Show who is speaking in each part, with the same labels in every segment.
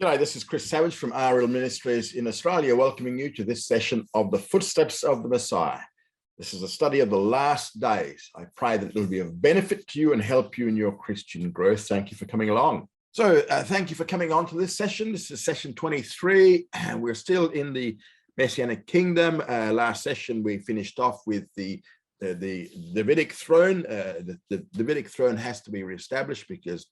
Speaker 1: G'day, this is Chris Savage from RL Ministries in Australia, welcoming you to this session of the Footsteps of the Messiah. This is a study of the last days. I pray that it will be of benefit to you and help you in your Christian growth. Thank you for coming along. So thank you for coming on to this session. This is session 23, and we're still in the Messianic kingdom. Last session, we finished off with the Davidic throne. The Davidic throne has to be reestablished because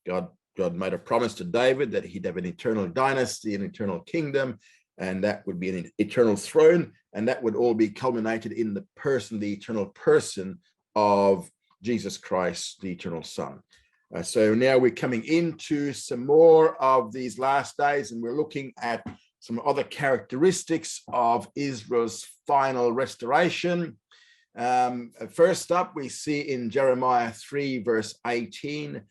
Speaker 1: God made a promise to David that he'd have an eternal dynasty, an eternal kingdom, and that would be an eternal throne, and that would all be culminated in the eternal person of Jesus Christ, the eternal Son. So now we're coming into some more of these last days, and we're looking at some other characteristics of Israel's final restoration. First up, we see in Jeremiah 3, verse 18,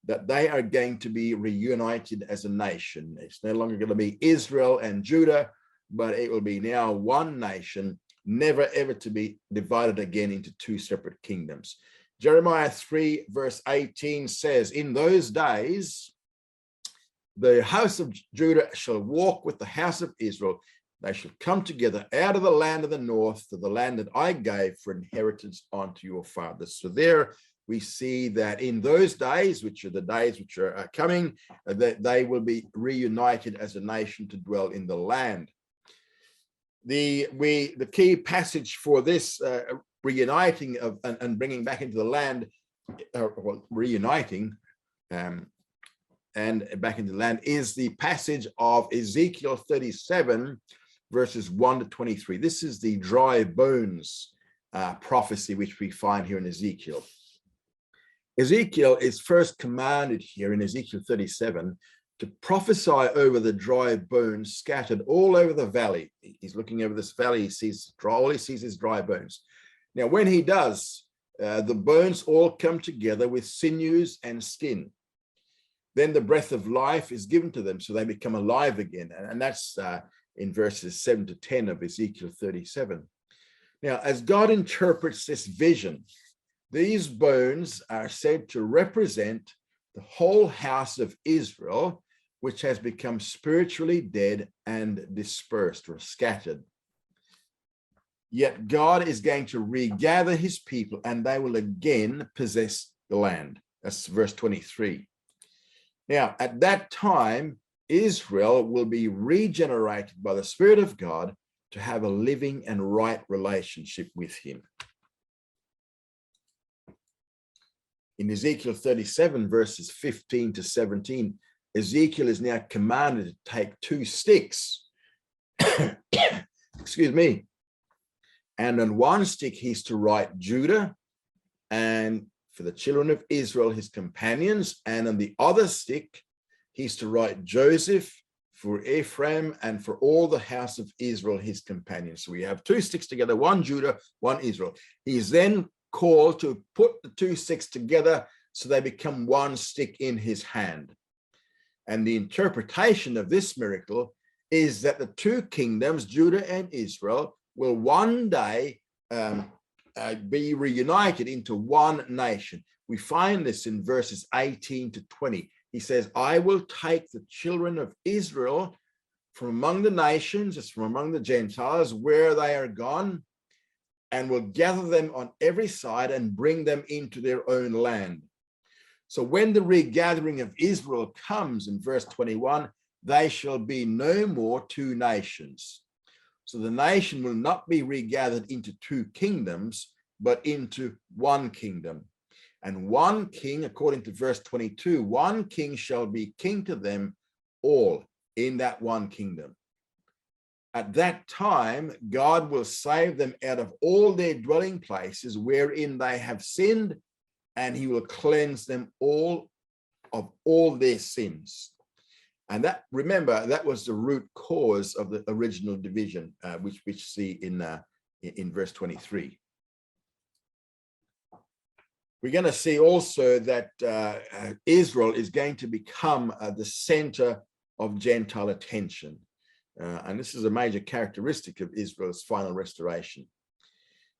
Speaker 1: that they are going to be reunited as a nation. It's no longer going to be Israel and Judah, but it will be now one nation, never ever to be divided again into two separate kingdoms. Jeremiah 3 verse 18 says, "In those days, the house of Judah shall walk with the house of Israel. They shall come together out of the land of the north to the land that I gave for inheritance unto your fathers." So there we see that in those days, which are the days which are coming, that they will be reunited as a nation to dwell in the land. The key passage for this reuniting of and bringing back into the land, reuniting and back into the land, is the passage of Ezekiel 37 verses 1 to 23. This is the dry bones prophecy which we find here in Ezekiel. Ezekiel is first commanded here in Ezekiel 37 to prophesy over the dry bones scattered all over the valley. He's looking over this valley, all he sees is dry bones. Now, when he does, the bones all come together with sinews and skin. Then the breath of life is given to them, so they become alive again. And that's in verses 7 to 10 of Ezekiel 37. Now, as God interprets this vision, these bones are said to represent the whole house of Israel, which has become spiritually dead and dispersed or scattered. Yet God is going to regather his people, and they will again possess the land. That's verse 23. Now, at that time, Israel will be regenerated by the Spirit of God to have a living and right relationship with him. In Ezekiel 37, verses 15 to 17, Ezekiel is now commanded to take two sticks, excuse me, and on one stick he's to write Judah, and for the children of Israel, his companions, and on the other stick he's to write Joseph for Ephraim and for all the house of Israel, his companions. So we have two sticks together, one Judah, one Israel. He's then called to put the two sticks together so they become one stick in his hand. And the interpretation of this miracle is that the two kingdoms, Judah and Israel, will one day be reunited into one nation. We find this in verses 18 to 20. He says, "I will take the children of Israel from among the nations, as from among the Gentiles, where they are gone, and will gather them on every side and bring them into their own land." So when the regathering of Israel comes in verse 21, they shall be no more two nations. So the nation will not be regathered into two kingdoms, but into one kingdom. And one king, according to verse 22, one king shall be king to them all in that one kingdom. At that time, God will save them out of all their dwelling places wherein they have sinned, and he will cleanse them all of all their sins. And that, remember, that was the root cause of the original division, which we see in verse 23. We're going to see also that Israel is going to become the center of Gentile attention. And this is a major characteristic of Israel's final restoration.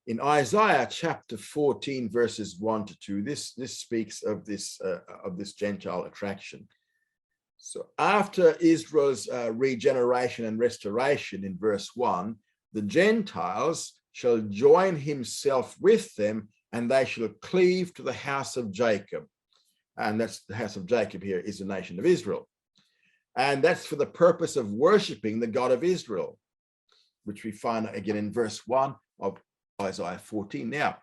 Speaker 1: In Isaiah chapter 14, verses 1 to 2, this speaks of this Gentile attraction. So after Israel's regeneration and restoration in verse 1, the Gentiles shall join himself with them, and they shall cleave to the house of Jacob. And that's the house of Jacob here is the nation of Israel. And that's for the purpose of worshiping the God of Israel, which we find again in verse 1 of Isaiah 14. Now,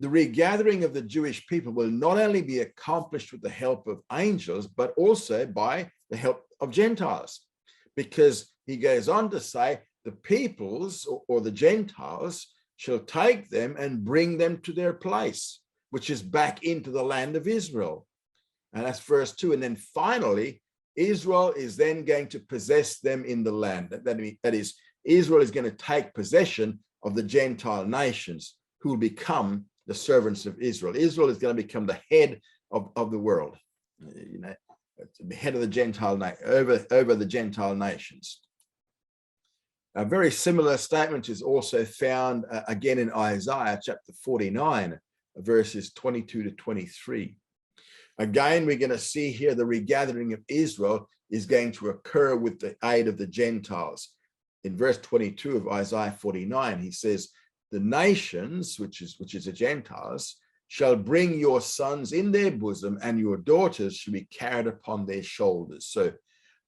Speaker 1: the regathering of the Jewish people will not only be accomplished with the help of angels, but also by the help of Gentiles, because he goes on to say the peoples or the Gentiles shall take them and bring them to their place, which is back into the land of Israel. And that's verse 2. And then finally, Israel is then going to possess them in the land. That is, Israel is going to take possession of the Gentile nations who will become the servants of Israel. Israel is going to become the head of the world, the head of the Gentile over the Gentile nations. A very similar statement is also found again in Isaiah chapter 49, verses 22 to 23. Again, we're going to see here the regathering of Israel is going to occur with the aid of the Gentiles. In verse 22 of Isaiah 49, he says, the nations, which is the Gentiles, shall bring your sons in their bosom, and your daughters shall be carried upon their shoulders. So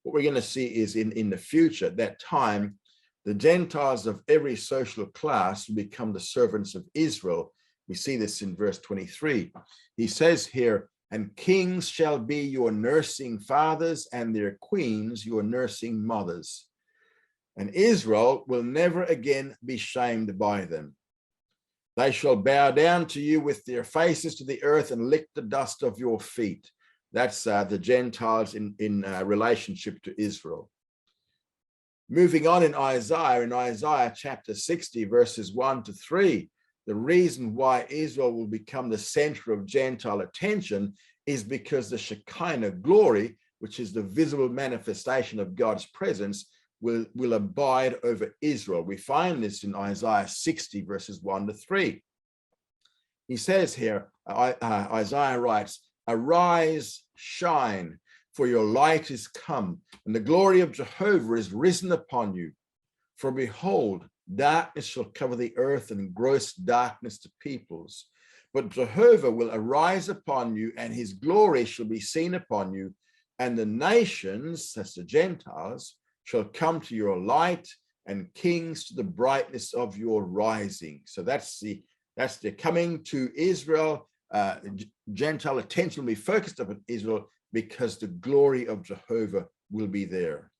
Speaker 1: what we're going to see is in the future, at that time, the Gentiles of every social class will become the servants of Israel. We see this in verse 23. He says here, and kings shall be your nursing fathers, and their queens your nursing mothers. And Israel will never again be shamed by them. They shall bow down to you with their faces to the earth and lick the dust of your feet. That's the Gentiles in relationship to Israel. Moving on in Isaiah chapter 60, verses 1 to 3, the reason why Israel will become the center of Gentile attention is because the Shekinah glory, which is the visible manifestation of God's presence, will abide over Israel. We find this in Isaiah 60, verses 1 to 3. He says here, Isaiah writes, arise, shine, for your light is come, and the glory of Jehovah is risen upon you. For behold, darkness shall cover the earth, and gross darkness to peoples. But Jehovah will arise upon you, and his glory shall be seen upon you, and the nations, that's the Gentiles, shall come to your light, and kings to the brightness of your rising. So that's the coming to Israel. Gentile attention will be focused upon Israel because the glory of Jehovah will be there.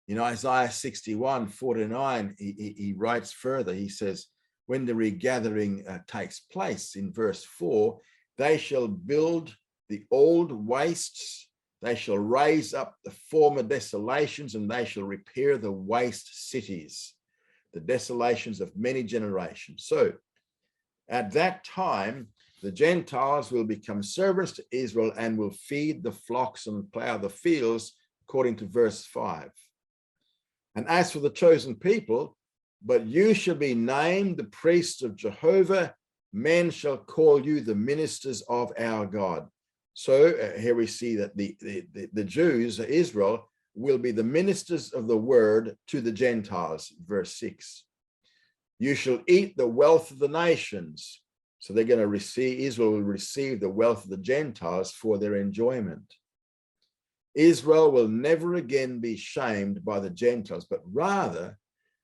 Speaker 1: In Isaiah 61, 4-9, he writes further, he says, when the regathering takes place in verse 4, they shall build the old wastes, they shall raise up the former desolations, and they shall repair the waste cities, the desolations of many generations. So at that time, the Gentiles will become servants to Israel and will feed the flocks and plow the fields, according to verse 5. And as for the chosen people, but you shall be named the priests of Jehovah, men shall call you the ministers of our God. So here we see that the Jews, Israel, will be the ministers of the word to the Gentiles, verse 6. You shall eat the wealth of the nations. So they're going to receive, Israel will receive the wealth of the Gentiles for their enjoyment. Israel will never again be shamed by the Gentiles, but rather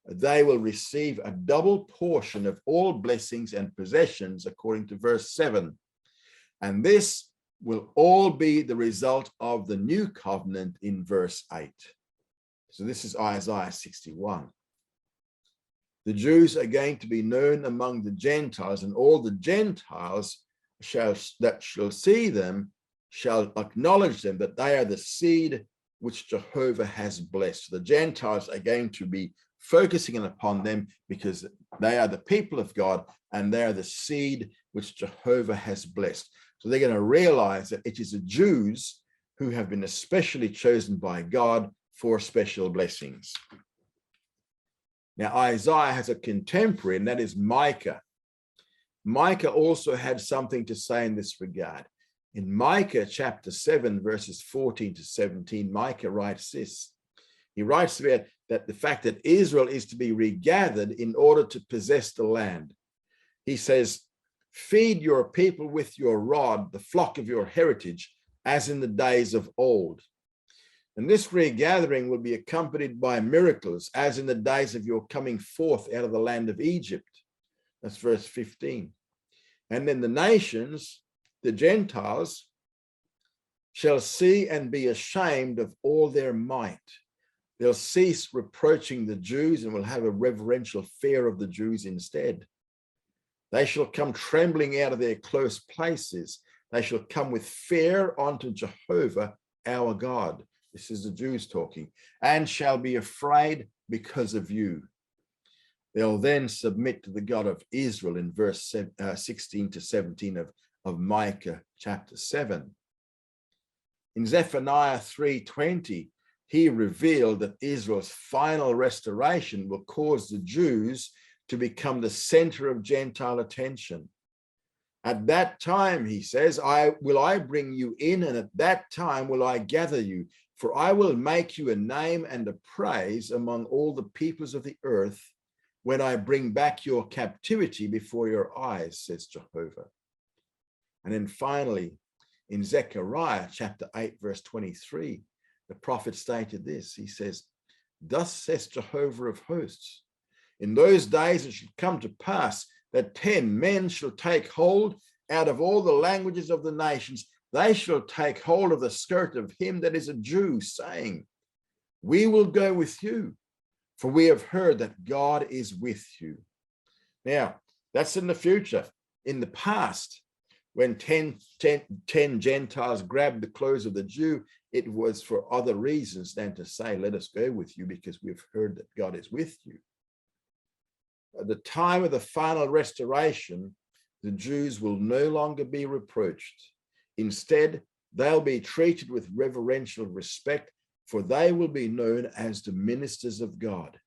Speaker 1: they will receive a double portion of all blessings and possessions, according to verse 7. And this will all be the result of the new covenant in verse 8. So this is Isaiah 61. The Jews are going to be known among the Gentiles, and all the Gentiles that shall see them shall acknowledge them, that they are the seed which Jehovah has blessed. The Gentiles are going to be focusing upon them because they are the people of God, and they are the seed which Jehovah has blessed. So they're going to realize that it is the Jews who have been especially chosen by God for special blessings. Now, Isaiah has a contemporary, and that is Micah. Micah also had something to say in this regard. In Micah chapter 7, verses 14 to 17, Micah writes this. He writes about that the fact that Israel is to be regathered in order to possess the land. He says, feed your people with your rod, the flock of your heritage, as in the days of old. And this regathering will be accompanied by miracles, as in the days of your coming forth out of the land of Egypt. That's verse 15. And then the nations, the Gentiles, shall see and be ashamed of all their might. They'll cease reproaching the Jews and will have a reverential fear of the Jews instead. They shall come trembling out of their close places. They shall come with fear unto Jehovah our God. This is the Jews talking. And shall be afraid because of you. They'll then submit to the God of Israel in verse 16 to 17 of Micah chapter 7. In Zephaniah 3:20, he revealed that Israel's final restoration will cause the Jews to become the center of Gentile attention. At that time, he says, I bring you in, and at that time will I gather you, for I will make you a name and a praise among all the peoples of the earth when I bring back your captivity before your eyes, says Jehovah. And then finally, in Zechariah chapter 8, verse 23, the prophet stated this. He says, thus says Jehovah of hosts, in those days it shall come to pass that 10 men shall take hold out of all the languages of the nations. They shall take hold of the skirt of him that is a Jew, saying, we will go with you, for we have heard that God is with you. Now, that's in the future. In the past, when 10 Gentiles grabbed the clothes of the Jew, it was for other reasons than to say, let us go with you because we've heard that God is with you. At the time of the final restoration, the Jews will no longer be reproached. Instead, they'll be treated with reverential respect, for they will be known as the ministers of God.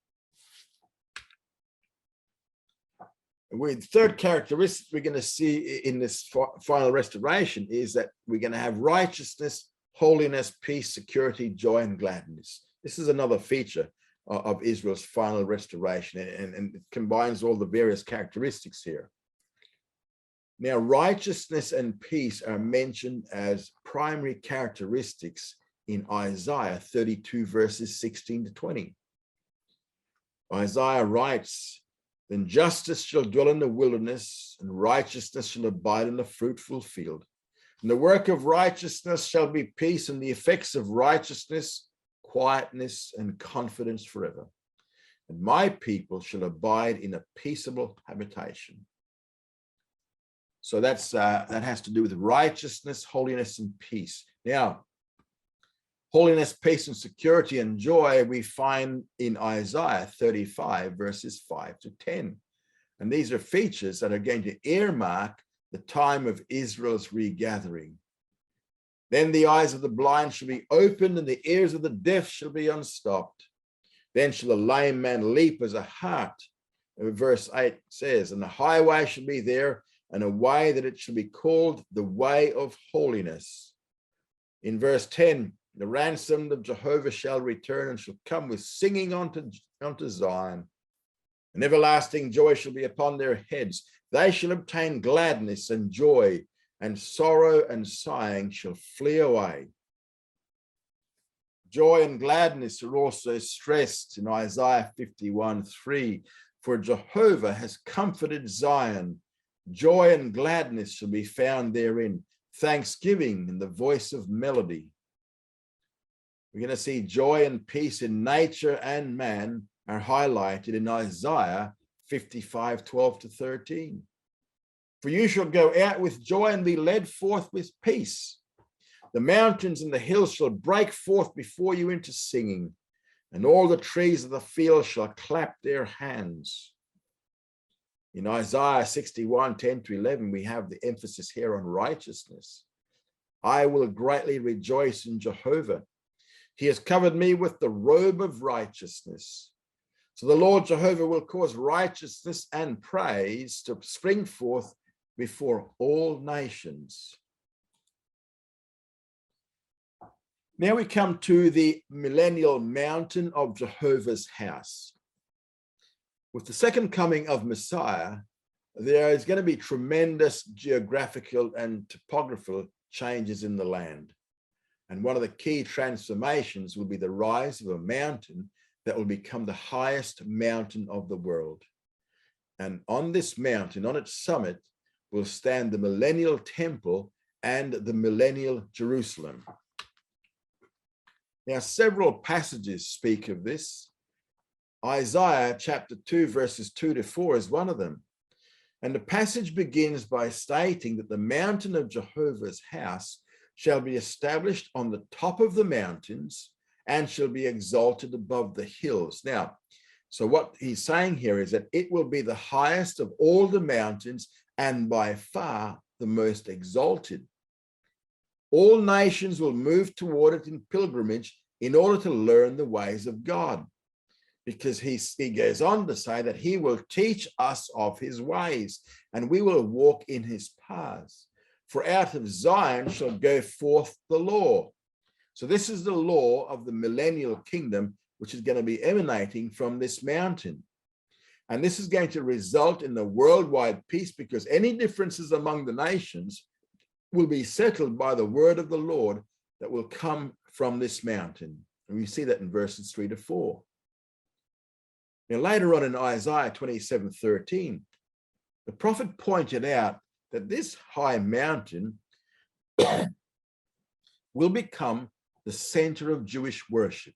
Speaker 1: The third characteristic we're going to see in this final restoration is that we're going to have righteousness, holiness, peace, security, joy, and gladness. This is another feature of Israel's final restoration, and it combines all the various characteristics here. Now, righteousness and peace are mentioned as primary characteristics in Isaiah 32, verses 16 to 20. Isaiah writes, then justice shall dwell in the wilderness, and righteousness shall abide in the fruitful field. And the work of righteousness shall be peace, and the effects of righteousness, quietness, and confidence forever. And my people shall abide in a peaceable habitation. So that has to do with righteousness, holiness, and peace. Now, holiness, peace, and security and joy we find in Isaiah 35, verses 5 to 10. And these are features that are going to earmark the time of Israel's regathering. Then the eyes of the blind shall be opened, and the ears of the deaf shall be unstopped. Then shall a lame man leap as a hart. Verse 8 says, and the highway shall be there, and a way that it shall be called the way of holiness. In verse 10, the ransomed of Jehovah shall return and shall come with singing unto Zion. And everlasting joy shall be upon their heads. They shall obtain gladness and joy, and sorrow and sighing shall flee away. Joy and gladness are also stressed in Isaiah 51:3. For Jehovah has comforted Zion. Joy and gladness shall be found therein. Thanksgiving in the voice of melody. We're going to see joy and peace in nature and man are highlighted in Isaiah 55:12 to 13. For you shall go out with joy and be led forth with peace. The mountains and the hills shall break forth before you into singing, and all the trees of the field shall clap their hands. In Isaiah 61:10 to 11, we have the emphasis here on righteousness. I will greatly rejoice in Jehovah. He has covered me with the robe of righteousness. So the Lord Jehovah will cause righteousness and praise to spring forth before all nations. Now we come to the millennial mountain of Jehovah's house. With the second coming of Messiah, there is going to be tremendous geographical and topographical changes in the land. And one of the key transformations will be the rise of a mountain that will become the highest mountain of the world. And on this mountain, on its summit, will stand the millennial temple and the millennial Jerusalem. Now, several passages speak of this. Isaiah chapter 2, verses 2 to 4 is one of them. And the passage begins by stating that the mountain of Jehovah's house shall be established on the top of the mountains and shall be exalted above the hills. Now, so what he's saying here is that it will be the highest of all the mountains and by far the most exalted. All nations will move toward it in pilgrimage in order to learn the ways of God, because he goes on to say that he will teach us of his ways and we will walk in his paths. For out of Zion shall go forth the law. So this is the law of the millennial kingdom, which is going to be emanating from this mountain. And this is going to result in the worldwide peace, because any differences among the nations will be settled by the word of the Lord that will come from this mountain. And we see that in verses 3 to 4. Now, later on in Isaiah 27:13, the prophet pointed out that this high mountain will become the center of Jewish worship.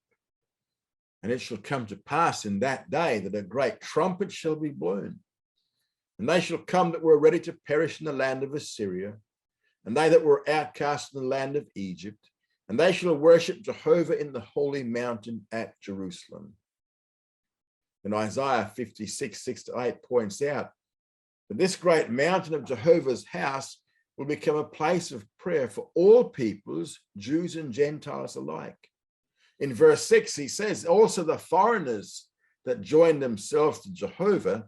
Speaker 1: And it shall come to pass in that day that a great trumpet shall be blown. And they shall come that were ready to perish in the land of Assyria, and they that were outcast in the land of Egypt, and they shall worship Jehovah in the holy mountain at Jerusalem. And Isaiah 56, 6 to 8 points out that this great mountain of Jehovah's house will become a place of prayer for all peoples, Jews and Gentiles alike. In verse 6, he says, also the foreigners that join themselves to Jehovah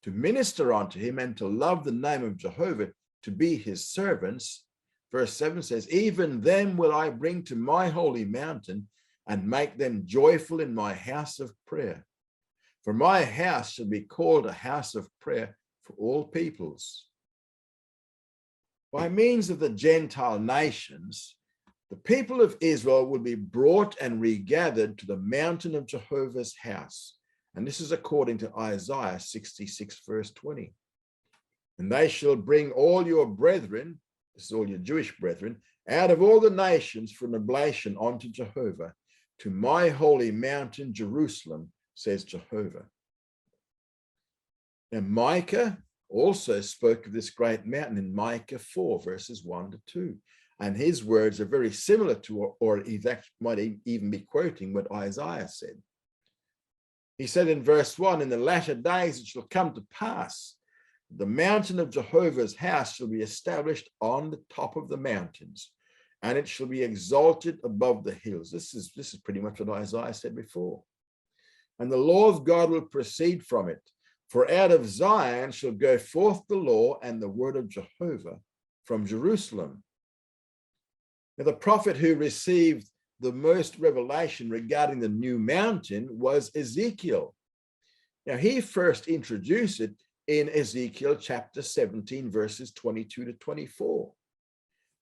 Speaker 1: to minister unto him and to love the name of Jehovah, to be his servants. Verse 7 says, even them will I bring to my holy mountain and make them joyful in my house of prayer. For my house shall be called a house of prayer for all peoples. By means of the Gentile nations, the people of Israel will be brought and regathered to the mountain of Jehovah's house. And this is according to Isaiah 66, verse 20. And they shall bring all your brethren, this is all your Jewish brethren, out of all the nations for an oblation unto Jehovah, to my holy mountain Jerusalem, says Jehovah. Now Micah also spoke of this great mountain in Micah 4, verses 1 to 2. And his words are very similar to, or he might even be quoting what Isaiah said. He said in verse 1, in the latter days it shall come to pass, the mountain of Jehovah's house shall be established on the top of the mountains, and it shall be exalted above the hills. This is pretty much what Isaiah said before. And the law of God will proceed from it. For out of Zion shall go forth the law and the word of Jehovah from Jerusalem. Now, the prophet who received the most revelation regarding the new mountain was Ezekiel. Now, he first introduced it in Ezekiel chapter 17, verses 22 to 24.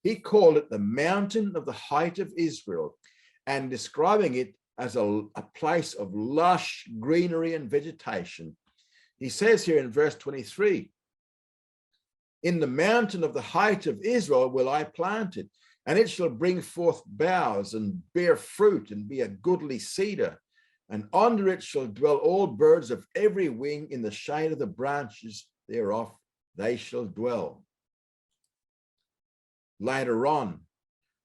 Speaker 1: He called it the mountain of the height of Israel, and describing it as a place of lush greenery and vegetation. He says here in verse 23, in the mountain of the height of Israel will I plant it, and it shall bring forth boughs and bear fruit and be a goodly cedar. And under it shall dwell all birds of every wing, in the shade of the branches thereof they shall dwell. Later on,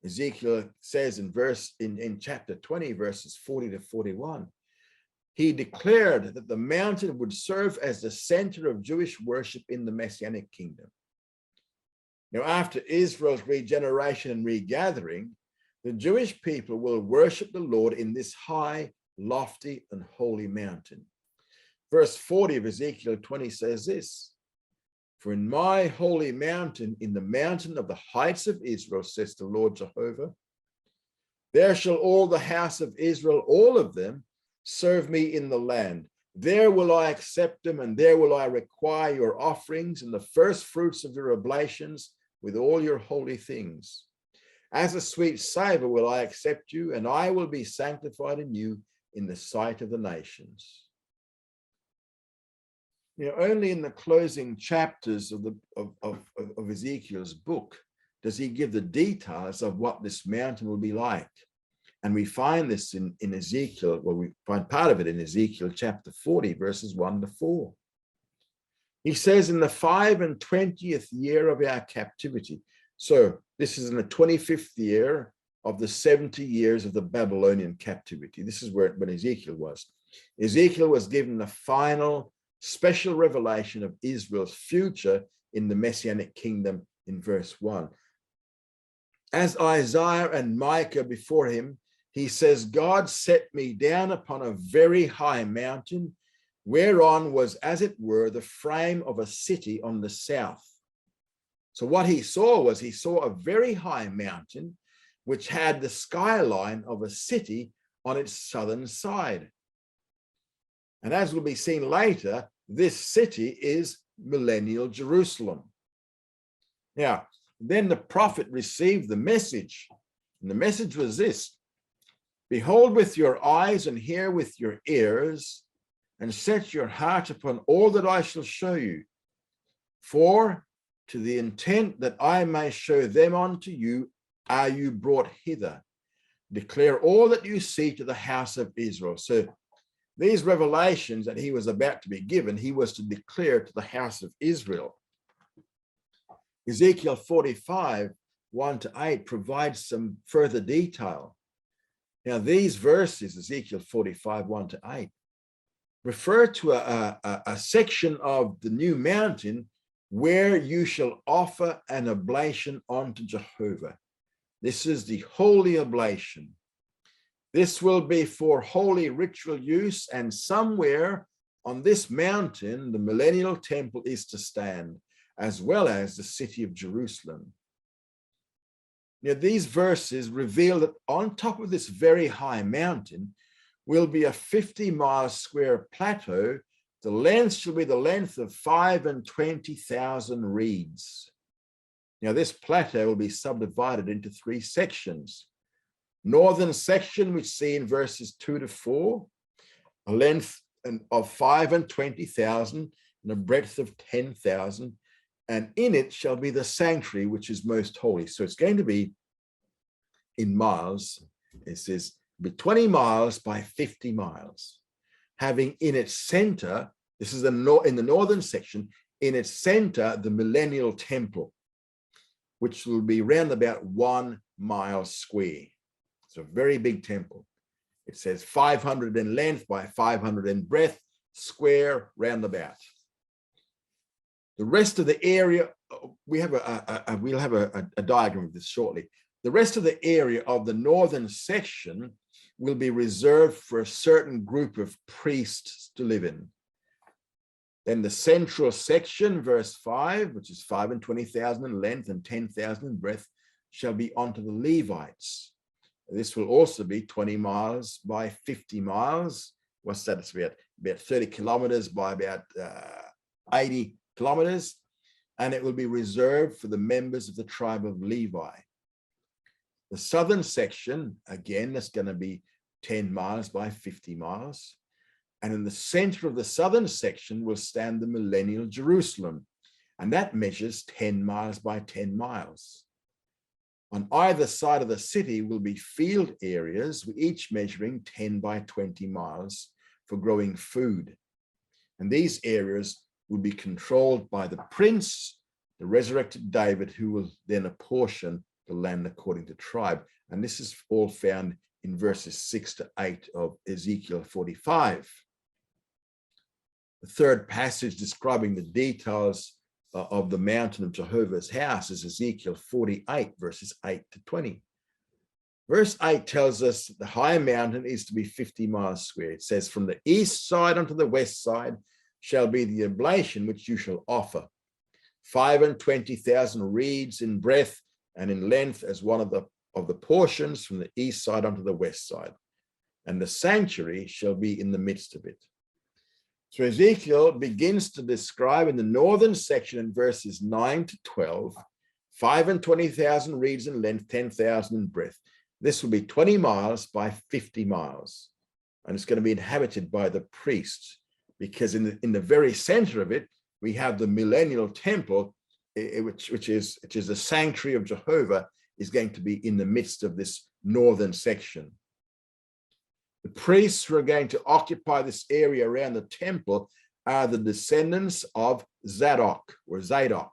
Speaker 1: Ezekiel says in chapter 20, verses 40 to 41, he declared that the mountain would serve as the center of Jewish worship in the Messianic kingdom. Now, after Israel's regeneration and regathering, the Jewish people will worship the Lord in this high, lofty, and holy mountain. Verse 40 of Ezekiel 20 says this, for in my holy mountain, in the mountain of the heights of Israel, says the Lord Jehovah, There shall all the house of Israel, all of them, serve me in the land. There will I accept them, and there will I require your offerings and the first fruits of your oblations with all your holy things. As a sweet savor will I accept you, and I will be sanctified in you in the sight of the nations. Only in the closing chapters of Ezekiel's book does he give the details of what this mountain will be like. And we find this in Ezekiel, well, we find part of it in Ezekiel chapter 40, verses 1 to 4. He says, in the 25th year of our captivity. So this is in the 25th year of the 70 years of the Babylonian captivity. This is when Ezekiel was. Ezekiel was given the final special revelation of Israel's future in the Messianic kingdom in verse 1. As Isaiah and Micah before him, he says, God set me down upon a very high mountain, whereon was, as it were, the frame of a city on the south. So what he saw was, he saw a very high mountain, which had the skyline of a city on its southern side. And as will be seen later, this city is millennial Jerusalem. Now, then the prophet received the message, and the message was this: behold with your eyes and hear with your ears, and set your heart upon all that I shall show you. For to the intent that I may show them unto you are you brought hither. Declare all that you see to the house of Israel. So these revelations that he was about to be given, he was to declare to the house of Israel. Ezekiel 45, 1 to 8 provides some further detail. Now, these verses, Ezekiel 45, 1 to 8, refer to a section of the new mountain where you shall offer an oblation unto Jehovah. This is the holy oblation. This will be for holy ritual use, and somewhere on this mountain, the millennial temple is to stand, as well as the city of Jerusalem. Now, these verses reveal that on top of this very high mountain will be a 50-mile square plateau. The length shall be the length of 25,000 reeds. Now, this plateau will be subdivided into 3 sections. Northern section, we see in verses 2 to 4, a length of 25,000 and a breadth of 10,000. And in it shall be the sanctuary, which is most holy. So it's going to be in miles. It says be 20 miles by 50 miles, having in its center, this is in the northern section, in its center, the millennial temple, which will be round about 1 mile square. It's a very big temple. It says 500 in length by 500 in breadth, square roundabout. The rest of the area, we'll have a diagram of this shortly. The rest of the area of the northern section will be reserved for a certain group of priests to live in. Then the central section, verse 5, which is 25,000 in length and 10,000 in breadth, shall be unto the Levites. This will also be 20 miles by 50 miles. What's that? It's about 30 kilometers by about 80 kilometers, and it will be reserved for the members of the tribe of Levi. The southern section, again, that's going to be 10 miles by 50 miles. And in the center of the southern section will stand the millennial Jerusalem, and that measures 10 miles by 10 miles. On either side of the city will be field areas, each measuring 10 by 20 miles for growing food. And these areas will be controlled by the prince, the resurrected David, who will then apportion the land according to tribe. And this is all found in verses 6 to 8 of Ezekiel 45. The third passage describing the details of the mountain of Jehovah's house is Ezekiel 48, verses 8 to 20. Verse 8 tells us that the high mountain is to be 50 miles square. It says, from the east side unto the west side shall be the oblation which you shall offer. 25,000 reeds in breadth and in length as one of the of the portions from the east side unto the west side, and the sanctuary shall be in the midst of it. So Ezekiel begins to describe in the northern section in verses 9 to 12, 25,000 reeds in length, 10,000 in breadth. This will be 20 miles by 50 miles. And it's going to be inhabited by the priests, because in the very center of it, we have the millennial temple, which is the sanctuary of Jehovah, is going to be in the midst of this northern section. The priests who are going to occupy this area around the temple are the descendants of Zadok or Zadok.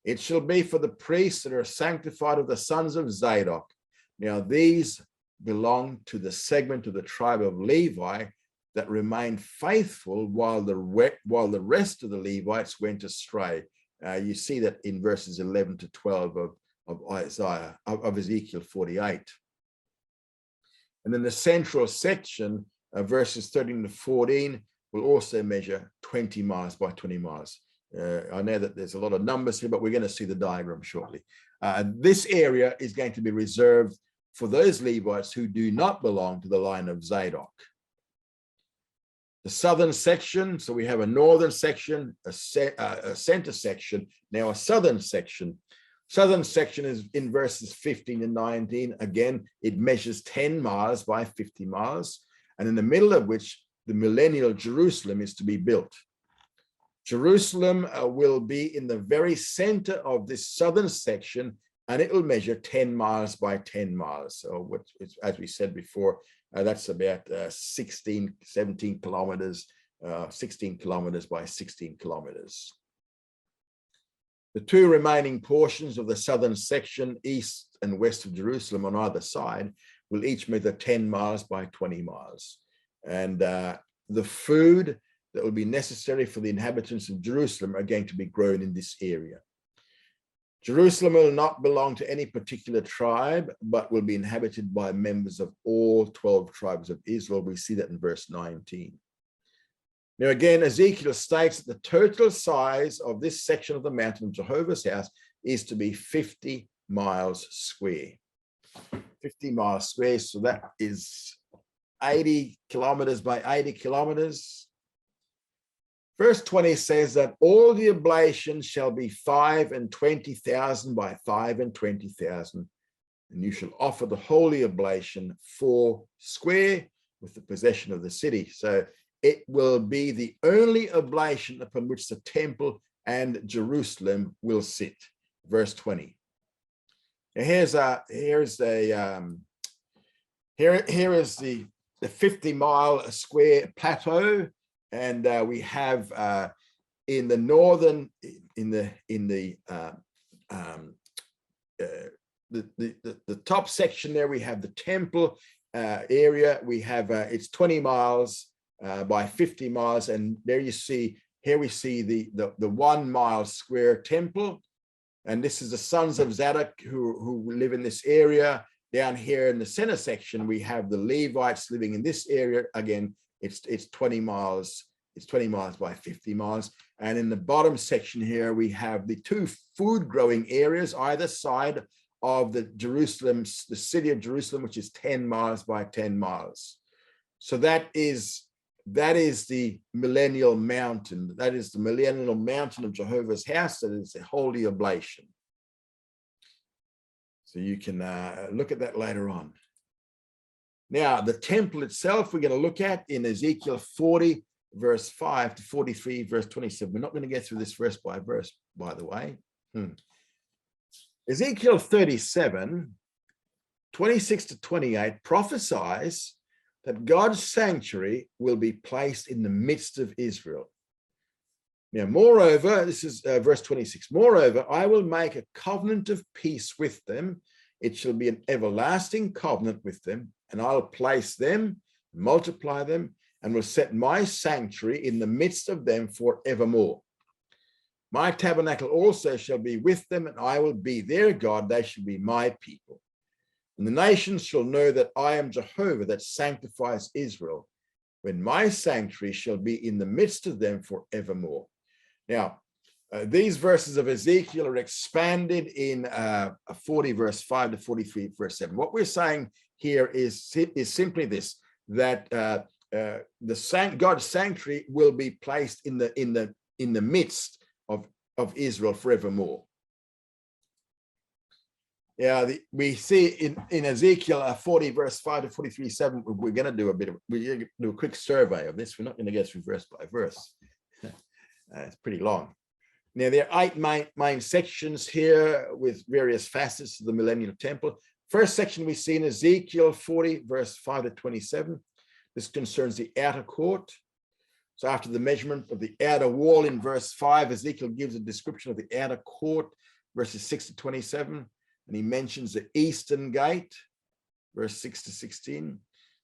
Speaker 1: It shall be for the priests that are sanctified of the sons of Zadok. Now these belong to the segment of the tribe of Levi that remained faithful while the rest of the Levites went astray. You see that in verses 11 to 12 of Ezekiel 48. And then the central section, verses 13 to 14, will also measure 20 miles by 20 miles. I know that there's a lot of numbers here, but we're going to see the diagram shortly. This area is going to be reserved for those Levites who do not belong to the line of Zadok. The southern section, so we have a northern section, a center section, now a southern section. Southern section is in verses 15 and 19. Again, it measures 10 miles by 50 miles, and in the middle of which the millennial Jerusalem is to be built. Jerusalem will be in the very center of this southern section, and it will measure 10 miles by 10 miles. So as we said before, that's about 17 kilometers, 16 kilometers by 16 kilometers. The two remaining portions of the southern section, east and west of Jerusalem on either side, will each measure 10 miles by 20 miles. And the food that will be necessary for the inhabitants of Jerusalem are going to be grown in this area. Jerusalem will not belong to any particular tribe, but will be inhabited by members of all 12 tribes of Israel. We see that in verse 19. Now, again, Ezekiel states that the total size of this section of the mountain of Jehovah's house is to be 50 miles square. 50 miles square, so that is 80 kilometers by 80 kilometers. Verse 20 says that all the oblations shall be 5 and 20,000 by 5 and 20,000, and you shall offer the holy oblation 4 square with the possession of the city. So it will be the only oblation upon which the temple and Jerusalem will sit. Verse 20. Now here is the 50-mile square plateau, and we have in the northern the top section there we have the temple area. We have it's 20 miles by 50 miles, and there you see, here we see the 1 mile square temple, and this is the sons of Zadok who live in this area. Down here in the center section we have the Levites living in this area. Again, it's 20 miles. It's 20 miles by 50 miles. And in the bottom section here we have the 2 food growing areas either side of the city of Jerusalem, which is 10 miles by 10 miles. So that is the millennial mountain. That is the millennial mountain of Jehovah's house. That is the holy oblation. So you can look at that later on. Now, the temple itself, we're going to look at in Ezekiel 40, verse 5 to 43, verse 27. We're not going to get through this verse by verse, by the way. Ezekiel 37, 26 to 28 prophesies that God's sanctuary will be placed in the midst of Israel. Now, moreover, this is verse 26, moreover, I will make a covenant of peace with them. It shall be an everlasting covenant with them, and I'll place them, multiply them, and will set my sanctuary in the midst of them forevermore. My tabernacle also shall be with them, and I will be their God. They shall be my people. And the nations shall know that I am Jehovah that sanctifies Israel, when my sanctuary shall be in the midst of them forevermore. Now, These verses of Ezekiel are expanded in 40 verse 5 to 43 verse 7. What we're saying here is simply this, that God's sanctuary will be placed in the midst of Israel forevermore. Yeah, we see in Ezekiel 40 verse 5 to 43 7. We're going to do a quick survey of this. We're not going to go through verse by verse. It's pretty long. Now, there are 8 main sections here with various facets of the millennial temple. First section we see in Ezekiel 40, verse 5 to 27. This concerns the outer court. So after the measurement of the outer wall in verse 5, Ezekiel gives a description of the outer court, verses 6 to 27. And he mentions the eastern gate, verse 6 to 16.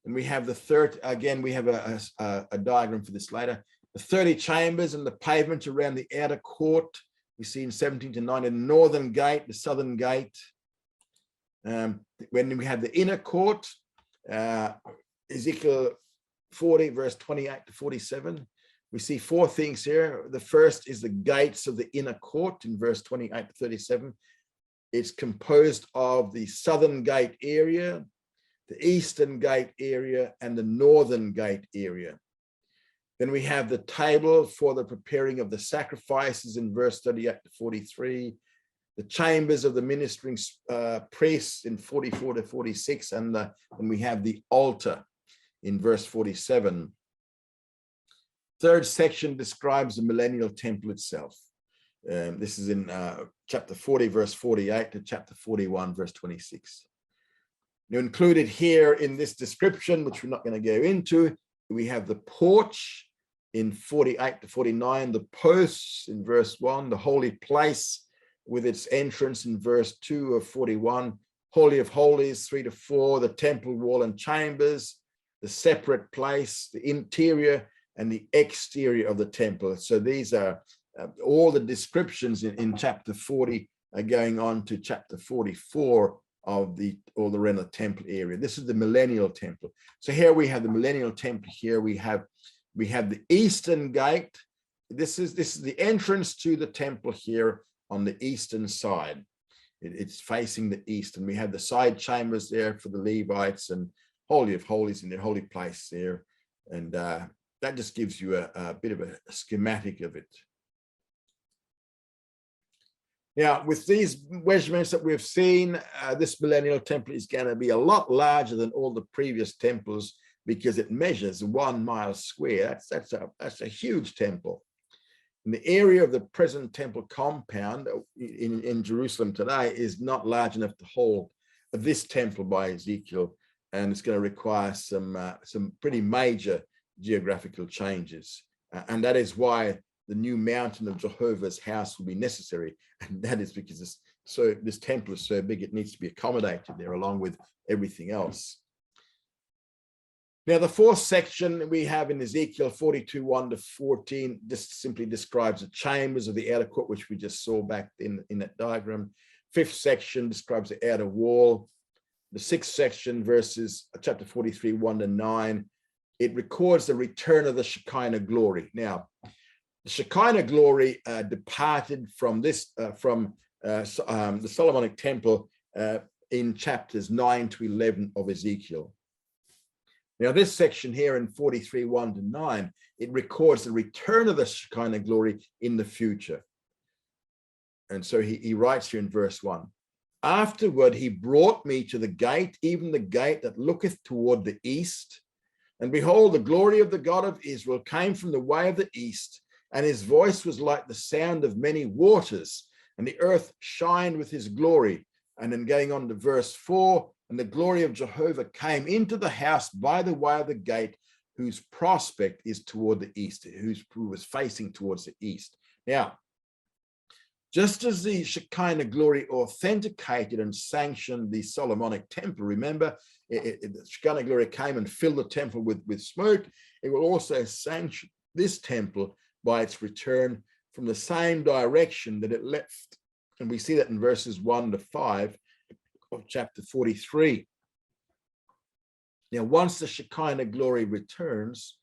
Speaker 1: And we have the third, again, we have a diagram for this later. The 30 chambers and the pavement around the outer court, we see in 17 to 9, the northern gate, the southern gate. When we have the inner court, Ezekiel 40, verse 28 to 47, we see 4 things here. The first is the gates of the inner court in verse 28 to 37. It's composed of the southern gate area, the eastern gate area, and the northern gate area. Then we have the table for the preparing of the sacrifices in verse 38 to 43, the chambers of the ministering priests in 44 to 46, and then we have the altar in verse 47. Third section describes the millennial temple itself. This is in chapter 40, verse 48 to chapter 41, verse 26. Now, included here in this description, which we're not going to go into, we have the porch in 48 to 49, the posts in verse 1, the holy place with its entrance in verse 2 of 41, Holy of Holies 3 to 4, the temple wall and chambers, the separate place, the interior and the exterior of the temple. So these are all the descriptions in chapter 40 are going on to chapter 44 of the around the temple area. This is the millennial temple. So here we have the millennial temple. Here we have the eastern gate. This is the entrance to the temple here on the eastern side. It's facing the east, and we have the side chambers there for the Levites and Holy of Holies in their holy place there. And that just gives you a bit of a schematic of it. Now, with these measurements that we've seen, this millennial temple is going to be a lot larger than all the previous temples because it measures 1 mile square. That's a huge temple. And the area of the present temple compound in Jerusalem today is not large enough to hold this temple by Ezekiel, and it's going to require some pretty major geographical changes. And that is why the new mountain of Jehovah's house will be necessary. And that is because this temple is so big, it needs to be accommodated there along with everything else. Now, the fourth section we have in Ezekiel 42, 1 to 14, just simply describes the chambers of the outer court, which we just saw back in that diagram. Fifth section describes the outer wall. The sixth section, verses chapter 43, 1 to 9, it records the return of the Shekinah glory. Now, the Shekinah glory departed from the Solomonic temple in chapters 9 to 11 of Ezekiel. Now, this section here in 43, 1 to 9, it records the return of the Shekinah glory in the future. And so he writes here in verse 1, afterward he brought me to the gate, even the gate that looketh toward the east. And behold, the glory of the God of Israel came from the way of the east, and his voice was like the sound of many waters, and the earth shined with his glory. And then going on to verse 4, and the glory of Jehovah came into the house by the way of the gate, whose prospect is toward the east, who was facing towards the east. Now, just as the Shekinah glory authenticated and sanctioned the Solomonic temple, remember, the Shekinah glory came and filled the temple with smoke. It will also sanction this temple by its return from the same direction that it left. And we see that in verses 1 to 5 of chapter 43. Now, once the Shekinah glory returns,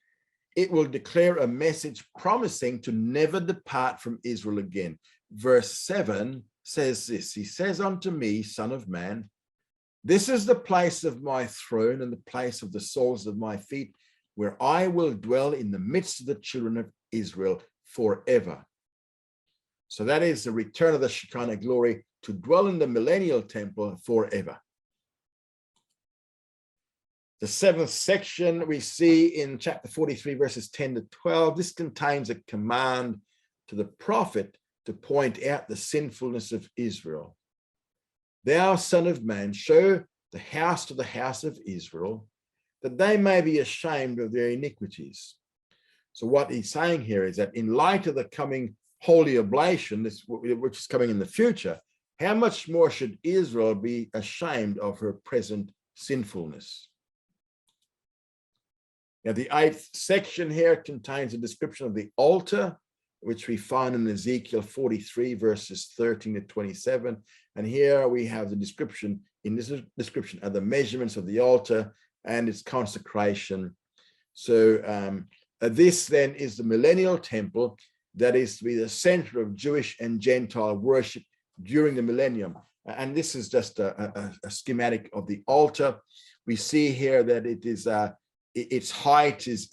Speaker 1: it will declare a message promising to never depart from Israel again. Verse 7 says this, he says unto me, Son of man, this is the place of my throne and the place of the soles of my feet, where I will dwell in the midst of the children of Israel forever. So that is the return of the Shekinah glory to dwell in the millennial temple forever. The seventh section we see in chapter 43, verses 10 to 12. This contains a command to the prophet to point out the sinfulness of Israel. Thou, son of man, show the house to the house of Israel, that they may be ashamed of their iniquities. So what he's saying here is that in light of the coming holy oblation, which is coming in the future, how much more should Israel be ashamed of her present sinfulness? Now, the eighth section here contains a description of the altar, which we find in Ezekiel 43, verses 13 to 27. And here we have the description, in this description, are the measurements of the altar and its consecration. So this then is the millennial temple that is to be the center of Jewish and Gentile worship during the millennium. And this is just a schematic of the altar. We see here that it is its height is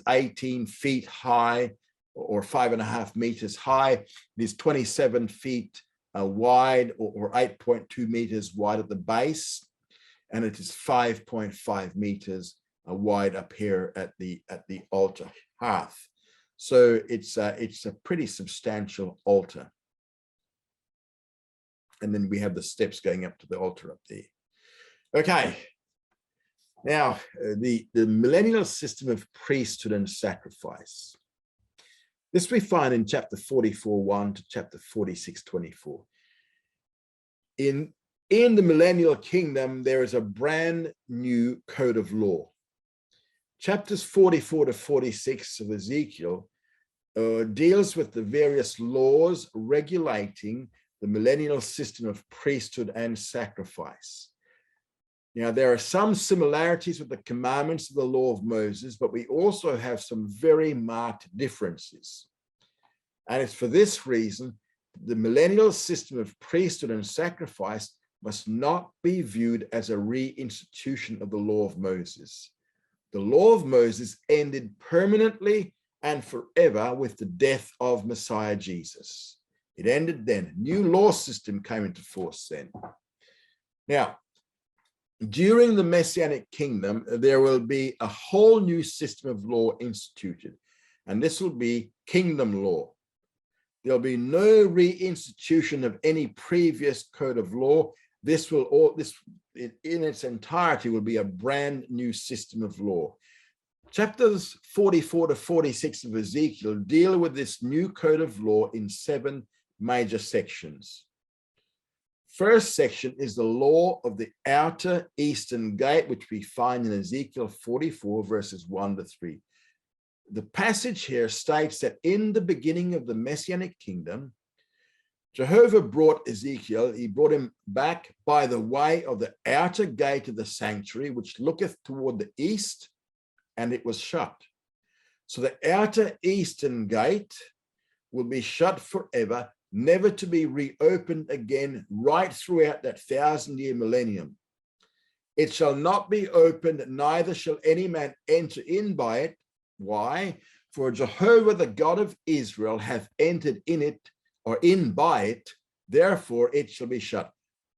Speaker 1: 18 feet high, or 5.5 meters high. It is 27 feet wide, or 8.2 meters wide at the base, and it is 5.5 meters wide up here at the altar hearth. So it's a pretty substantial altar. And then we have the steps going up to the altar up there. Okay. Now, the millennial system of priesthood and sacrifice. This we find in chapter 44:1 to chapter 46:24. In the millennial kingdom, there is a brand new code of law. Chapters 44 to 46 of Ezekiel deals with the various laws regulating the millennial system of priesthood and sacrifice. Now, there are some similarities with the commandments of the law of Moses, but we also have some very marked differences. And it's for this reason, the millennial system of priesthood and sacrifice must not be viewed as a reinstitution of the law of Moses. The law of Moses ended permanently and forever with the death of Messiah Jesus. It ended then. A new law system came into force then. Now, during the Messianic kingdom, there will be a whole new system of law instituted, and this will be kingdom law. There'll be no reinstitution of any previous code of law. This in its entirety will be a brand new system of law. Chapters 44 to 46 of Ezekiel deal with this new code of law in 7 major sections. First section is the law of the outer eastern gate, which we find in Ezekiel 44, verses 1 to 3. The passage here states that in the beginning of the Messianic kingdom, Jehovah brought Ezekiel, he brought him back by the way of the outer gate of the sanctuary, which looketh toward the east, and it was shut. So the outer eastern gate will be shut forever, never to be reopened again, right throughout that 1,000-year millennium. It shall not be opened, neither shall any man enter in by it. Why? For Jehovah, the God of Israel, hath entered in it, or in by it, therefore it shall be shut.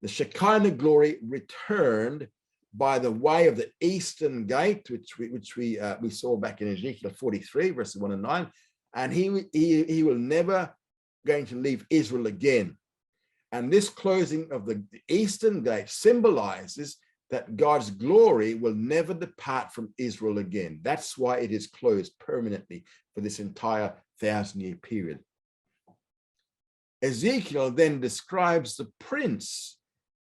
Speaker 1: The Shekinah glory returned by the way of the eastern gate, which we saw back in Ezekiel 43, verses 1 and 9, and he will never going to leave Israel again. And this closing of the eastern gate symbolizes that God's glory will never depart from Israel again. That's why it is closed permanently for this entire 1,000-year period. Ezekiel then describes the prince.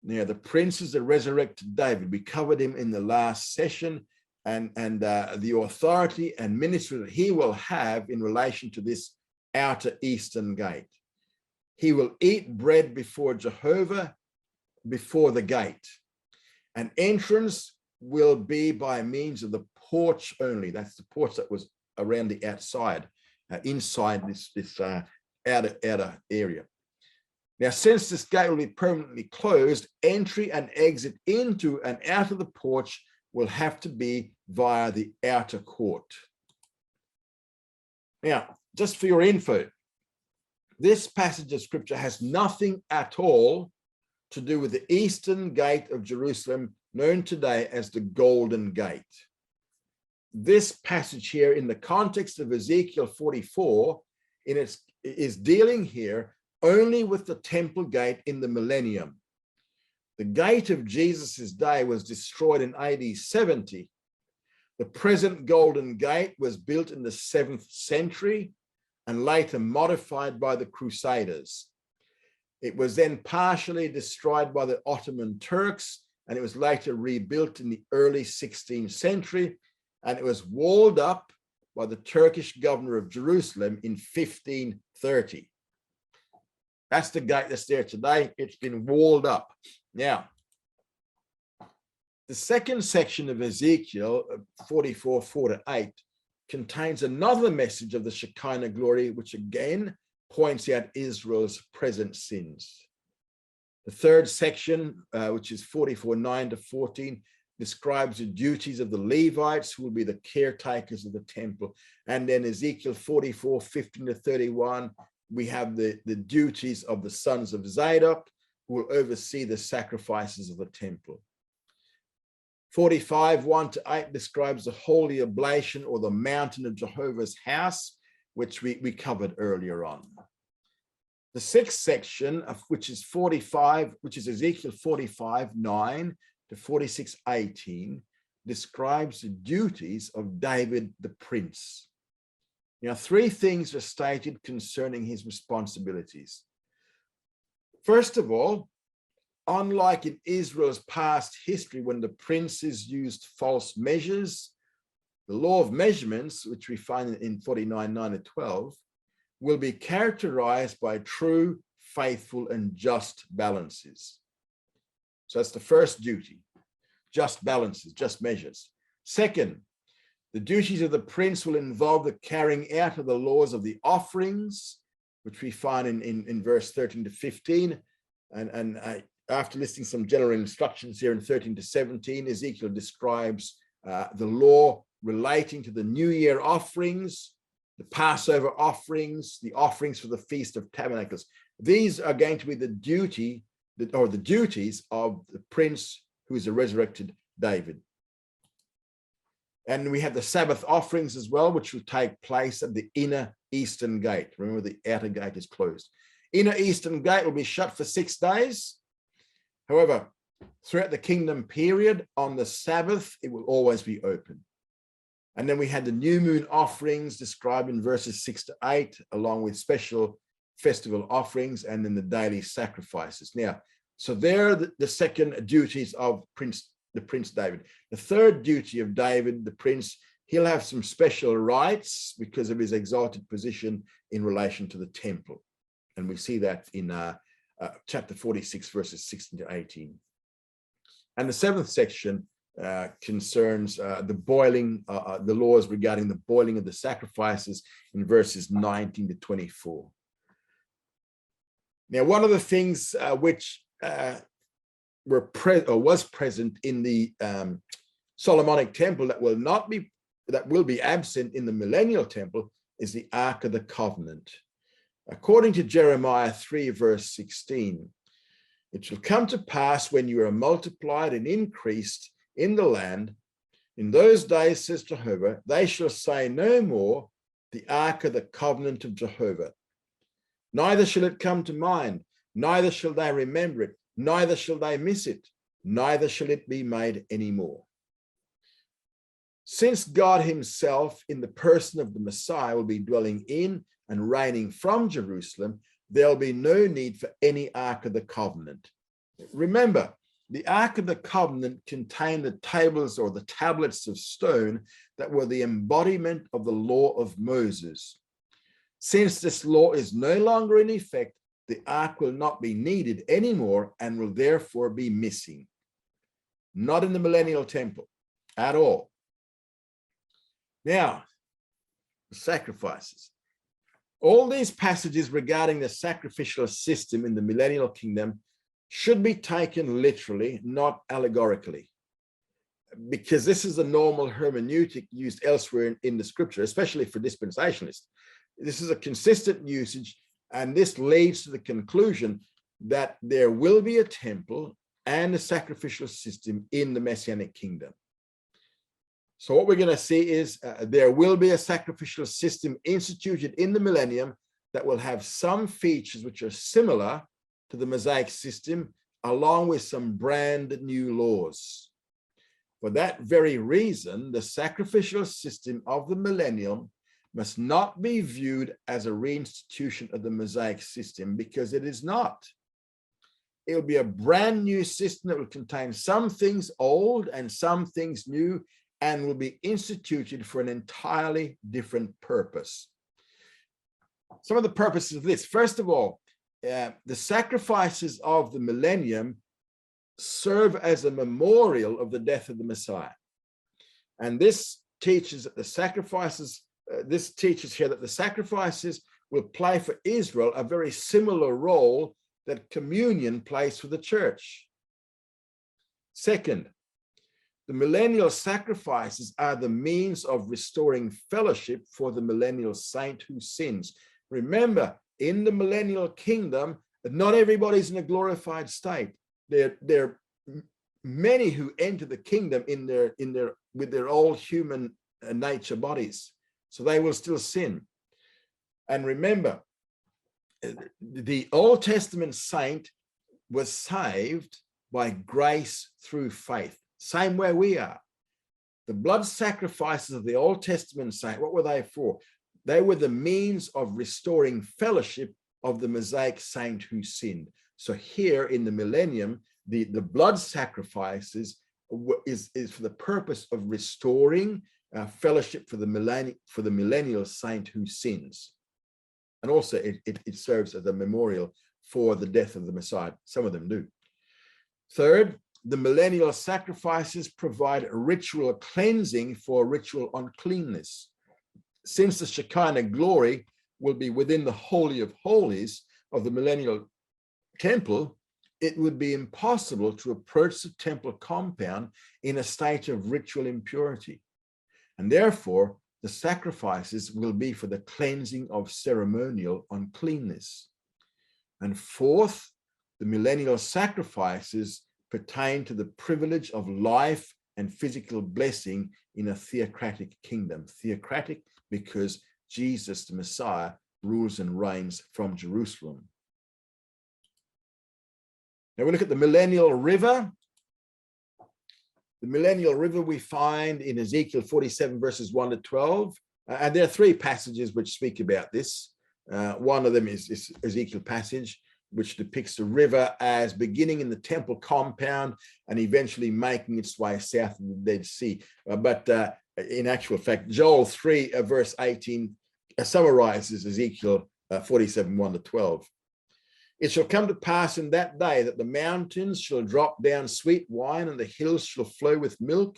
Speaker 1: Now, the prince is the resurrected David. We covered him in the last session, and the authority and ministry that he will have in relation to this outer eastern gate. He will eat bread before Jehovah, before the gate. And entrance will be by means of the porch only. That's the porch that was around the outside, inside this outer area. Now, since this gate will be permanently closed, entry and exit into and out of the porch will have to be via the outer court. Now, just for your info, this passage of scripture has nothing at all to do with the eastern gate of Jerusalem, known today as the Golden Gate. This passage here, in the context of Ezekiel 44, is dealing here only with the temple gate in the millennium. The gate of Jesus's day was destroyed in AD 70. The present Golden Gate was built in the 7th century and later modified by the Crusaders. It was then partially destroyed by the Ottoman Turks, and it was later rebuilt in the early 16th century, and it was walled up by the Turkish governor of Jerusalem in 1530. That's the gate that's there today. It's been walled up. Now, the second section of Ezekiel 44, 4-8 contains another message of the Shekinah glory, which again points out Israel's present sins. The third section, which is 44, 9-14, describes the duties of the Levites, who will be the caretakers of the temple. And then Ezekiel 44, 15-31, we have the duties of the sons of Zadok, who will oversee the sacrifices of the temple. 45, 1-8 describes the holy oblation, or the mountain of Jehovah's house, which we covered earlier on. The sixth section, of which is 45, which is Ezekiel 45, 9-46, 18, describes the duties of David the prince. Now, three things are stated concerning his responsibilities. First of all, unlike in Israel's past history, when the princes used false measures, the law of measurements, which we find in 49, 9-12, will be characterized by true, faithful, and just balances. So that's the first duty, just balances, just measures. Second, the duties of the prince will involve the carrying out of the laws of the offerings, which we find in verse 13-15, and after listing some general instructions here in 13-17, Ezekiel describes the law relating to the New Year offerings, the Passover offerings, the offerings for the Feast of Tabernacles. These are going to be the duties of the prince who is a resurrected David. And we have the Sabbath offerings as well, which will take place at the inner eastern gate. Remember, the outer gate is closed. Inner eastern gate will be shut for 6 days. However, throughout the kingdom period, on the Sabbath, it will always be open. And then we had the new moon offerings described in verses 6-8, along with special festival offerings, and then the daily sacrifices. Now, so there are the second duties of the Prince David. The third duty of David, the prince, he'll have some special rights because of his exalted position in relation to the temple. And we see that in chapter 46, verses 16-18. And the seventh section concerns the laws regarding the boiling of the sacrifices in verses 19-24. Now, one of the things which was present in the Solomonic temple that will be absent in the millennial temple is the Ark of the Covenant. According to Jeremiah 3, verse 16, it shall come to pass when you are multiplied and increased in the land, in those days, says Jehovah, they shall say no more, the Ark of the Covenant of Jehovah. Neither shall it come to mind, neither shall they remember it, neither shall they miss it, neither shall it be made any more. Since God himself, in the person of the Messiah, will be dwelling in and reigning from Jerusalem, there'll be no need for any Ark of the Covenant. Remember, the Ark of the Covenant contained the tables or the tablets of stone that were the embodiment of the law of Moses. Since this law is no longer in effect, the Ark will not be needed anymore and will therefore be missing. Not in the millennial temple at all. Now, sacrifices. All these passages regarding the sacrificial system in the millennial kingdom should be taken literally, not allegorically, because this is a normal hermeneutic used elsewhere in the scripture, especially for dispensationalists. This is a consistent usage, and this leads to the conclusion that there will be a temple and a sacrificial system in the Messianic kingdom. So what we're going to see is there will be a sacrificial system instituted in the millennium that will have some features which are similar to the Mosaic system, along with some brand new laws. For that very reason, the sacrificial system of the millennium must not be viewed as a reinstitution of the Mosaic system, because it is not. It will be a brand new system that will contain some things old and some things new, and will be instituted for an entirely different purpose. Some of the purposes of this: first of all, the sacrifices of the millennium serve as a memorial of the death of the Messiah. And this teaches that the sacrifices, will play for Israel a very similar role that communion plays for the church. Second, the millennial sacrifices are the means of restoring fellowship for the millennial saint who sins. Remember, in the millennial kingdom, not everybody's in a glorified state. There are many who enter the kingdom with their old human nature bodies, so they will still sin. And remember, the Old Testament saint was saved by grace through faith. Same way we are. The blood sacrifices of the Old Testament saint, what were they for? They were the means of restoring fellowship of the Mosaic saint who sinned. So here in the millennium, the blood sacrifices is for the purpose of restoring fellowship for the millennial saint who sins. And also it serves as a memorial for the death of the Messiah. Some of them do. Third, the millennial sacrifices provide a ritual cleansing for ritual uncleanness. Since the Shekinah glory will be within the Holy of Holies of the millennial temple, it would be impossible to approach the temple compound in a state of ritual impurity. And therefore, the sacrifices will be for the cleansing of ceremonial uncleanness. And fourth, the millennial sacrifices pertain to the privilege of life and physical blessing in a theocratic kingdom. Theocratic because Jesus, the Messiah, rules and reigns from Jerusalem. Now we look at the millennial river. The millennial river we find in Ezekiel 47 verses 1 to 12. And there are three passages which speak about this. One of them is this Ezekiel passage, which depicts the river as beginning in the temple compound and eventually making its way south of the Dead Sea. But in actual fact, Joel 3 verse 18 summarizes Ezekiel 47, 1 to 12. It shall come to pass in that day that the mountains shall drop down sweet wine, and the hills shall flow with milk,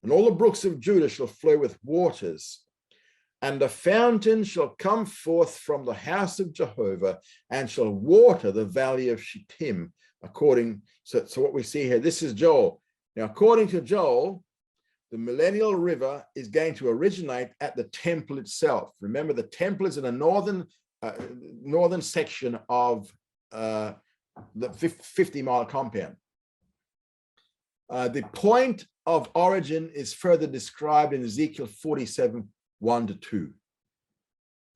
Speaker 1: and all the brooks of Judah shall flow with waters. And a fountain shall come forth from the house of Jehovah, and shall water the valley of Shittim. So what we see here, this is Joel. Now, according to Joel, the millennial river is going to originate at the temple itself. Remember, the temple is in a northern section of the 50-mile compound. The point of origin is further described in Ezekiel 47, 1 to 2.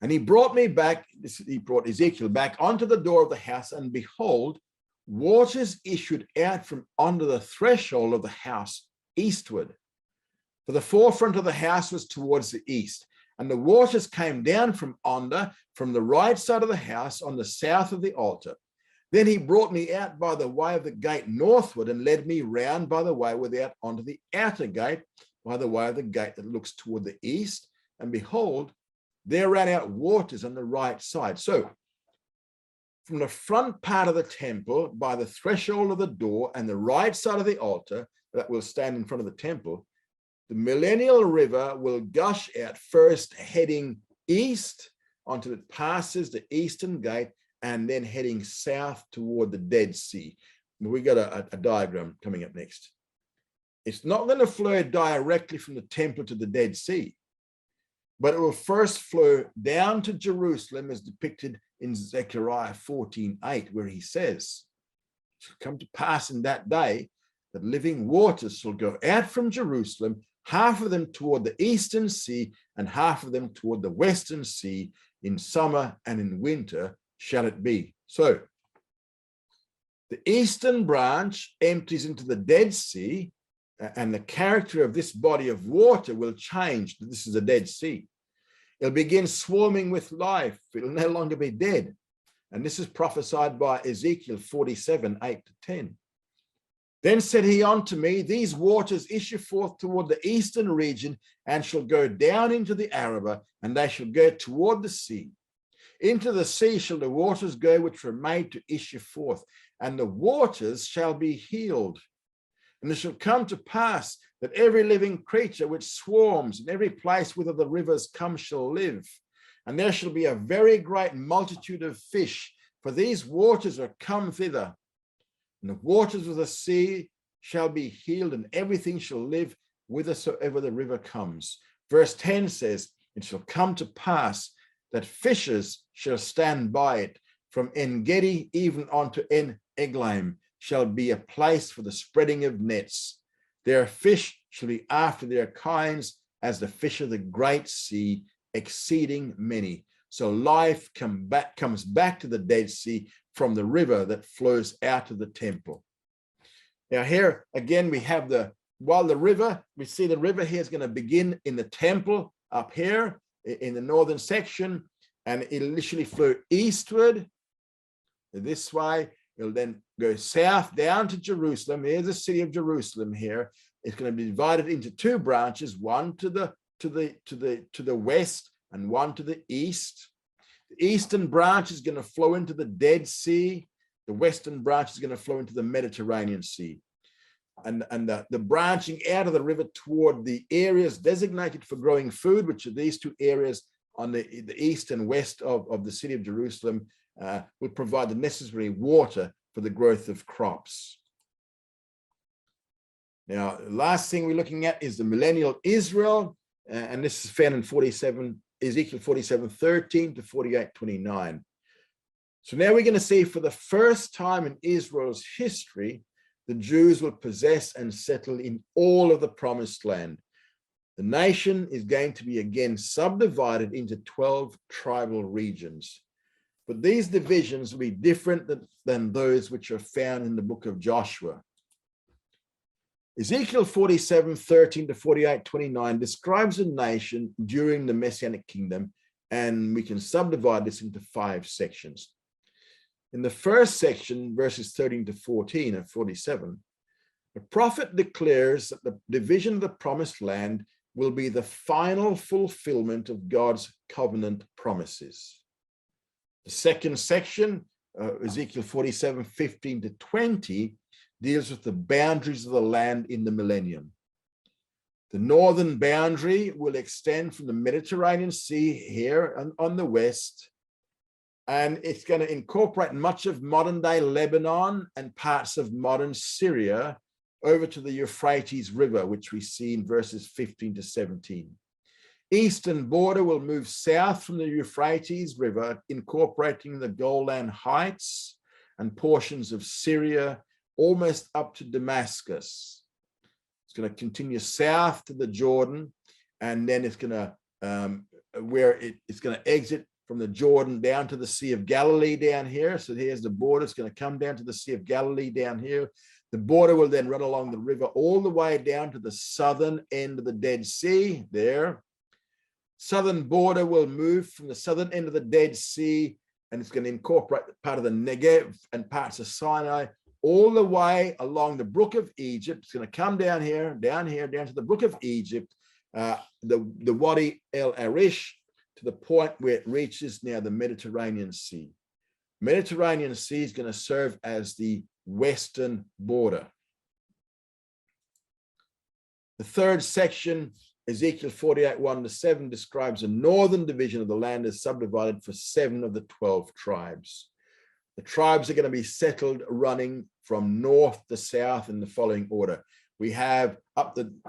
Speaker 1: And he brought Ezekiel back onto the door of the house, and behold, waters issued out from under the threshold of the house eastward. For the forefront of the house was towards the east, and the waters came down from the right side of the house on the south of the altar. Then he brought me out by the way of the gate northward, and led me round by the way without onto the outer gate, by the way of the gate that looks toward the east. And behold, there ran out waters on the right side. So from the front part of the temple, by the threshold of the door and the right side of the altar that will stand in front of the temple, the millennial river will gush out, first heading east until it passes the eastern gate and then heading south toward the Dead Sea. We got a diagram coming up next. It's not going to flow directly from the temple to the Dead Sea, but it will first flow down to Jerusalem as depicted in Zechariah 14:8, where he says, it shall come to pass in that day that living waters shall go out from Jerusalem, half of them toward the eastern sea and half of them toward the western sea. In summer and in winter shall it be. So the eastern branch empties into the Dead Sea, and the character of this body of water will change. This is a Dead Sea. It'll begin swarming with life. It'll no longer be dead. And this is prophesied by Ezekiel 47:8-10. Then said he unto me, these waters issue forth toward the eastern region and shall go down into the Arabah, and they shall go toward the sea. Into the sea shall the waters go which were made to issue forth, and the waters shall be healed. And it shall come to pass that every living creature which swarms in every place whither the rivers come shall live. And there shall be a very great multitude of fish, for these waters are come thither. And the waters of the sea shall be healed, and everything shall live whithersoever the river comes. Verse 10 says, it shall come to pass that fishers shall stand by it, from En Gedi even unto En Eglaim shall be a place for the spreading of nets. Their fish shall be after their kinds, as the fish of the great sea, exceeding many. So life comes back to the Dead Sea from the river that flows out of the temple. Now here again we have we see the river here is going to begin in the temple up here in the northern section, and it'll initially flow eastward this way. It'll then go south down to Jerusalem. Here's the city of Jerusalem here. It's going to be divided into two branches, one to the west and one to the east. The eastern branch is going to flow into the Dead Sea. The western branch is going to flow into the Mediterranean Sea. And the branching out of the river toward the areas designated for growing food, which are these two areas on the east and west of the city of Jerusalem, will provide the necessary water for the growth of crops. Now, the last thing we're looking at is the millennial Israel, and this is found in Ezekiel 47:13-48:29. So now we're going to see, for the first time in Israel's history, the Jews will possess and settle in all of the promised land. The nation is going to be again subdivided into 12 tribal regions. But these divisions will be different than those which are found in the book of Joshua. Ezekiel 47:13-48:29 describes a nation during the Messianic kingdom, and we can subdivide this into 5 sections. In the first section, verses 13-14 of 47, the prophet declares that the division of the promised land will be the final fulfillment of God's covenant promises. The second section, Ezekiel 47:15-20, deals with the boundaries of the land in the millennium. The northern boundary will extend from the Mediterranean Sea here on the west, and it's going to incorporate much of modern-day Lebanon and parts of modern Syria over to the Euphrates River, which we see in verses 15-17. Eastern border will move south from the Euphrates River, incorporating the Golan Heights and portions of Syria, almost up to Damascus. It's going to continue south to the Jordan, and then it's going to it's going to exit from the Jordan down to the Sea of Galilee down here. So here's the border. It's going to come down to the Sea of Galilee down here. The border will then run along the river all the way down to the southern end of the Dead Sea there. Southern border will move from the southern end of the Dead Sea, and it's going to incorporate part of the Negev and parts of Sinai all the way along the brook of Egypt. It's going to come down here, down to the brook of Egypt, the Wadi El Arish, to the point where it reaches now the Mediterranean Sea. Mediterranean Sea is going to serve as the western border. The third section Ezekiel 48, 1-7 describes a northern division of the land as subdivided for 7 of the 12 tribes. The tribes are going to be settled running from north to south in the following order. We have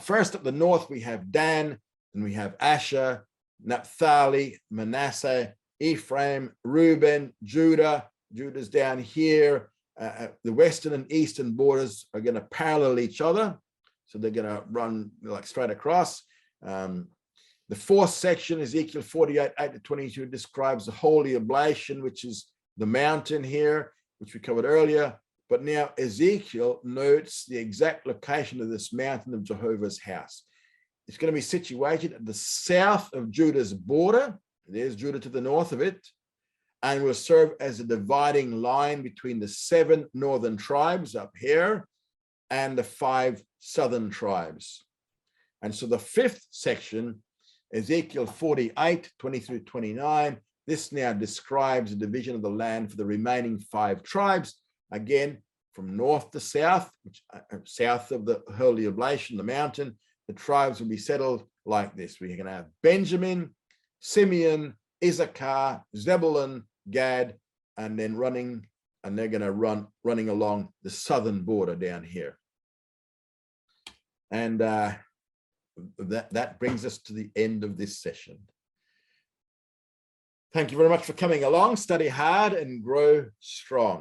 Speaker 1: first up the north, we have Dan, and we have Asher, Naphtali, Manasseh, Ephraim, Reuben, Judah. Judah's down here. The western and eastern borders are going to parallel each other. So they're going to run like straight across. The fourth section, Ezekiel 48, 8-22, describes the holy oblation, which is the mountain here, which we covered earlier. But now Ezekiel notes the exact location of this mountain of Jehovah's house. It's going to be situated at the south of Judah's border. There's Judah to the north of it, and will serve as a dividing line between the 7 northern tribes up here and the 5 southern tribes. And so the 5th section, Ezekiel 48, 20-29, this now describes the division of the land for the remaining 5 tribes, again, from north to south, which south of the holy oblation, the mountain. The tribes will be settled like this. We're going to have Benjamin, Simeon, Issachar, Zebulun, Gad, and then they're going to running along the southern border down here. And that brings us to the end of this session. Thank you very much for coming along. Study hard and grow strong.